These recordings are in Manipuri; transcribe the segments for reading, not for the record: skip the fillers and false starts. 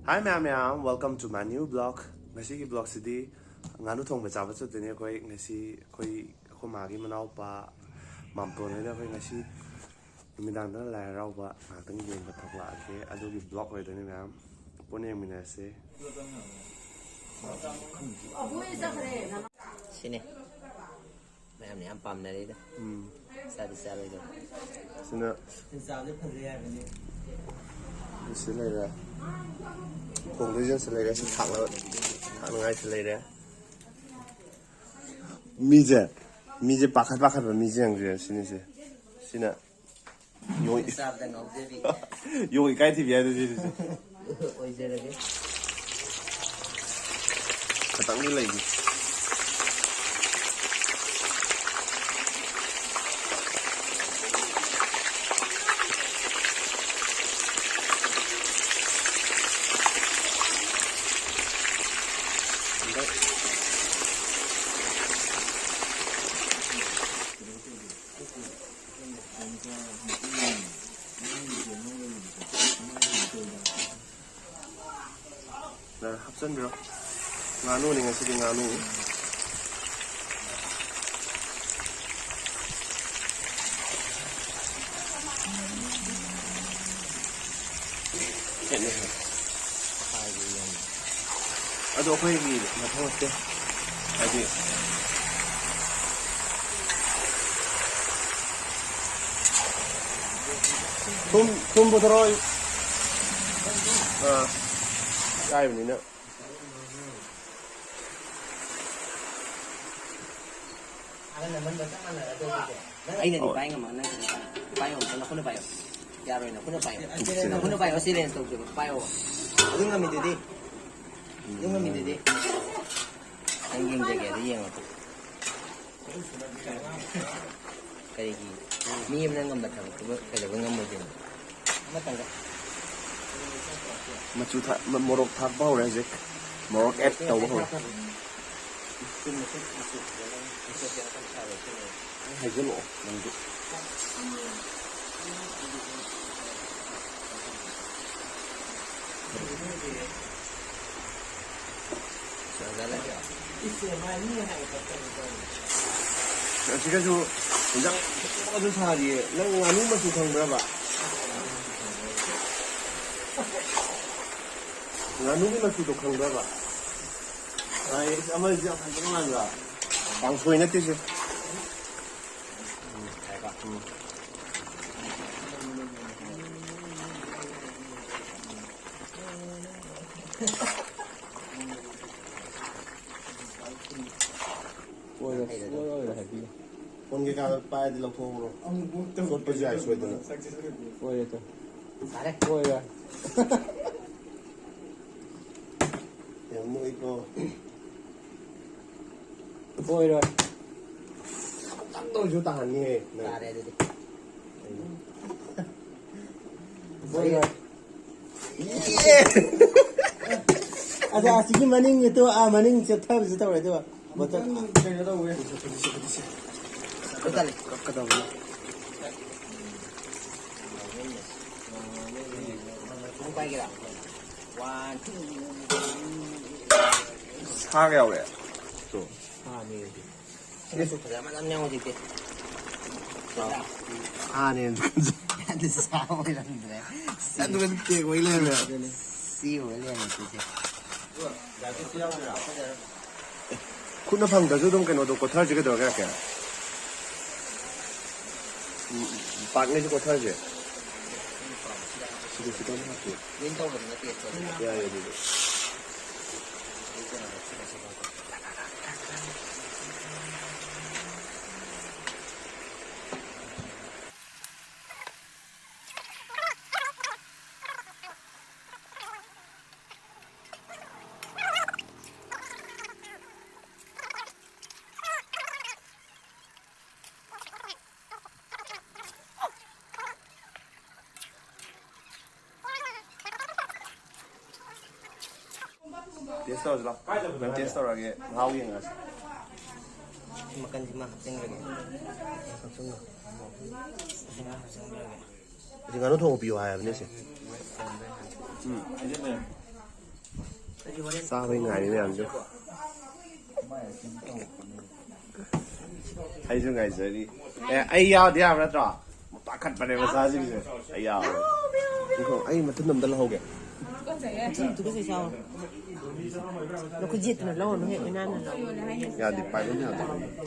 Hi ma'am, welcome to my new vlog. Ngasi ki vlog sidi nganu thong ba chaba chu tene koi ngasi koi ma gi manau pa mam to ne da koi ngasi midang da la rau ba ma tang yen ba thok la ke adu ki vlog oi tene ma'am. Pone mina se. Sini. Ma'am ni am pam na ri da. Sa di sa ri da. Sina Sa di pha ya ni. sila ra. Kung duyên sila ra si thak la. Thak ngai sila ra. Mije pakat ba mije ang je sini se. Sina Yung Sa da ngau je bi. yung ikai ti bia de ji. Oi je ra ge. Katang ni lai. Hapsan bro. Nganu nih ngasih di nganu. Ini. Aduh apa ini? Nggak tahu deh. Tadi. Kum botol. Cái này nữa. Ai na di bay nga man na. Bayo, na ko na bayo. Yaro na ko na bayo. Ko na bayo sila to ke bayo. Yung nga mi didi. Yung nga mi didi. Ang yung jage di yang to. Kaya ki. Mi yun nang ngamba tang. Kaya ko ngamba din. Matang ka. Machu thak morok thak bao ra zik. Morok et tàu bao. Hay cái lỗ nằm dụng. Chỉ cái chú rằng có chú thà gì nó ngắn mà chú thằng đó bạn. Ngắn mà chú được thằng đó bạn. Ai ama gì ăn cái ngon rồi. Bằng xuôi nhất chứ. Con cái cao bay thì làm thô rồi. Con bây giờ xuôi rồi. Ôi trời. Sare. Ôi rồi. Em nuôi cô. Ôi rồi. Tôi chú tàn nghe. Sare di. Ôi rồi. Ada asli maning itu maning cetar rồi itu. Betul. Saya tahu ya. Betul. Kadang. Không quay kìa. One, two. Xa kẹo vậy. Rồi. Ini sudah mana yang di sini? Nên. Ada sama orang ni. Satu kan kek wei lên rồi. Si boleh ni tu je. Kuna phang da jodong cái nó đồ có thar gì cái đồ cái kìa. Bạn này có thar gì? Sudah sudah mati. Ini tahu benar dia. Ya ya dulu. Test tau lah. Bukan test tau lagi. Ngau yang as. Makan cuma hapsing lagi. Hapsing. Hapsing lagi. Jadi nganu thong pi wa ya bne se. စားပေးနိုင်နေတယ်အဲ့ဒါငိုင်းစရီအဲ့ရတရားမတော့တာခတ်ပါတယ်မစားစီအဲ့ရဒီကောအဲ့မtuntum dal ho ge tu cái gì sao nó có giết nó lâu nó hệ nan nó ya di pai ne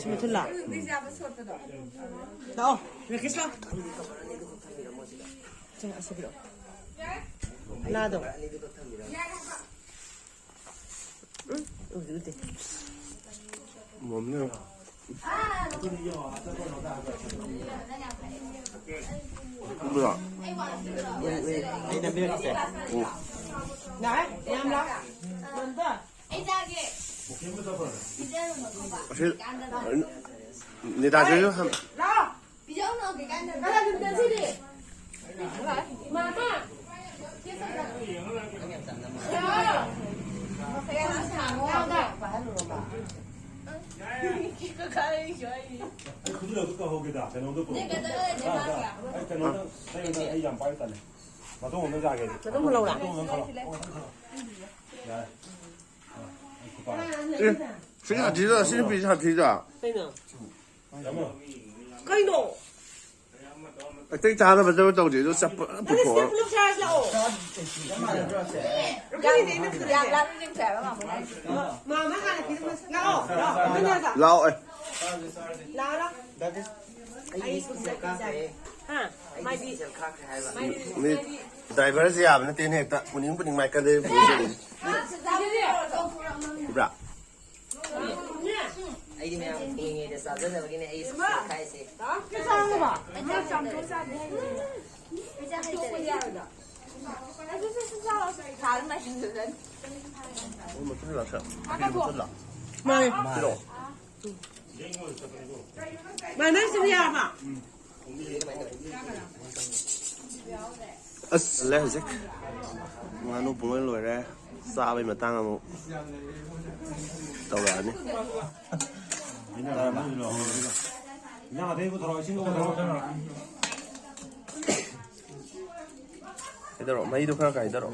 chứ mà thôi là đâu rồi cái sao chẳng ăn gì đâu là đâu được 몸네 뭐야 Đây là bên này. đấy em lắm mình đó 내 나중에 한 đó nó là dùng tiền gì đi mà 그들은 그거 거기다 대농도 보고. 대농도 이 양파에 달래. 나도 오늘 자게. nó không lâu lắm 신이 뒤져 신이 비자 뒤져 đây nữa 잠깐만. cây nổ cái cháo mà tôi đầu chỉ tôi sắp bực nó cổ xếp lúc xa sao cái gì nó cứ làm nhưng phải mà mấy hai là cái nó đó cái nhà sao lâu ơi là đó That is. ai cũng sẽ ha mai đi ni driver gì à nó tiền hết ta muốn những mai cái đấy bra Ai đi mẹ nghe được sao rất là cái này ai khai gì đó cái sao mà một chút là sợ một chút là mày cái đồ mày nói sao vậy hả lấy hết mà nó bung lên rồi ra xa bên mà tăng là một tàu là nhỉ 그냥 대고 돌아가 신고 돌아가잖아. 이대로 mấy đứa khác cái 이대로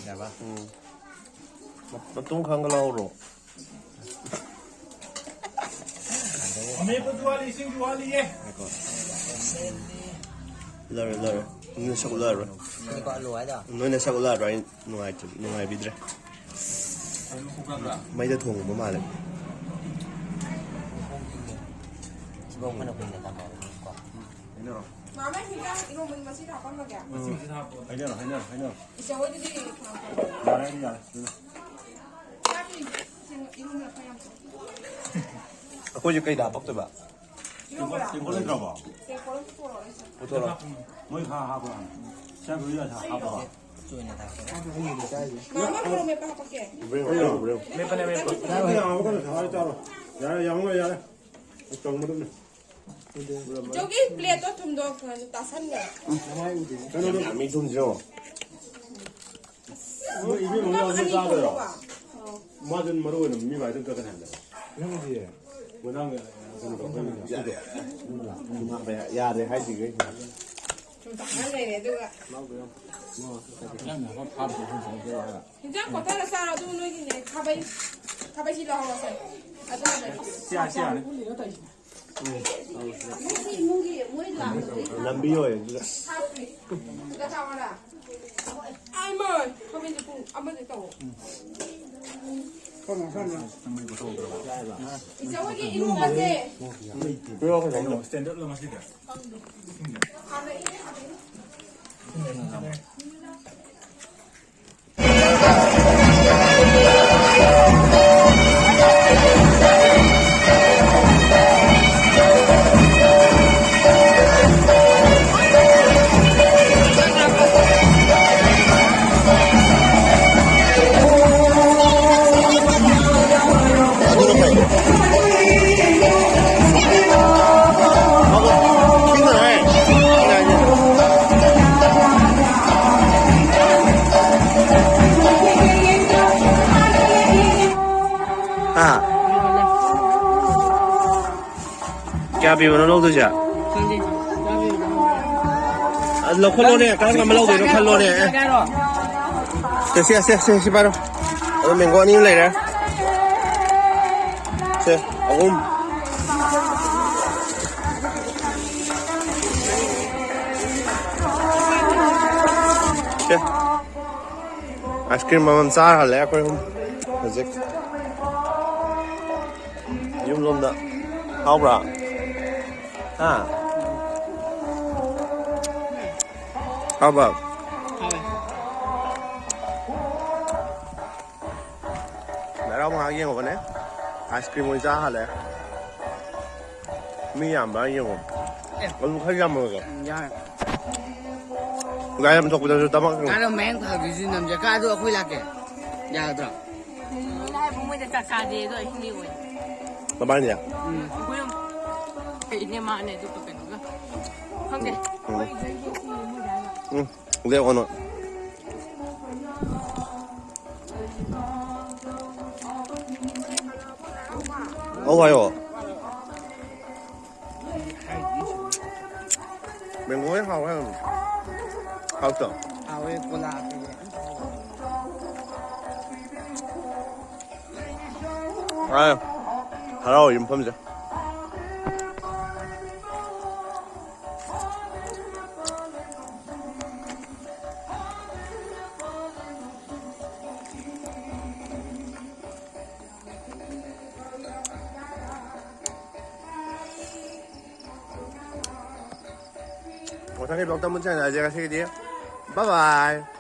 Dạ vâng. nó tung khăn cái lâu rồi 아메리카 주알리 신주알리 예. lời nó sao lời rồi cái con lúa đó nó sao lời rồi ngoài biết đấy mấy đứa thùng của mà này bông nó quên là tao bỏ qua Mama kita ibu mình masih dapat nggak ya? 하이너. Jauh jadi kenapa? 말해. Tapi ibu nggak payah. có gì cây đào bóc tôi bảo Ibu berapa? 이거 들어봐. Saya kalau itu pulau itu. có thôi là 뭐이 하고. 자, 우리가 다 하고 봐. chui này tao Mama kalau mereka pakai. bring 그냥 아무거나 다 했잖아. 야, 양호야, 야. 정말 좀. Jogi plate tuh tum dog tasan nggak? nhà mình thùng chưa 이게 Kan 뭔가 ani 싸더라. pulau pak. 맞은 머리는 미 말든 거든 한다. 형지. 원하는 거. dạ để mà phải nhà để hay gì cái Tum tasan này này tuh. Kita kota lah sana tuh nulis ini kabai sih lah orang saya. Atau apa? 씨야. làm bi rồi Happy. Kita tahu lah. Ai mời, không biết được không biết tahu. Jauh lagi ibu pakai. 그래서 그냥 스탠드로 마시자. Ada ini ada ini. क्या भी बना लो तो जा lâu khăn lô nè cái mà lâu thì nó khăn lô nè 세 바로. 맹고 아니 레이라. 세 아금. 세. 아이스크림 마음 짜 할래? 아까 아직. 좀 더. 하우라. 아. How about? Để đâu mà yên một cái ice cream mới ra hả lẽ? Mi làm bao nhiêu? Con thấy răm rồi. Dạ. Gái em thuộc về tao mắc. Cái đó men thật cái gì nằm cái đó khui lạc kì. Dạ được. Này bố mới được cả gì rồi không nhiều. Tao bán gì à? Không. Cái này mà này tôi cái nó. Không kì. Để con nó. 와요. 맹고에 하와요. 하우터. 왜 골라? 아유, 하라고 인펌이죠.我上给表单目前呢，这个是的，拜拜。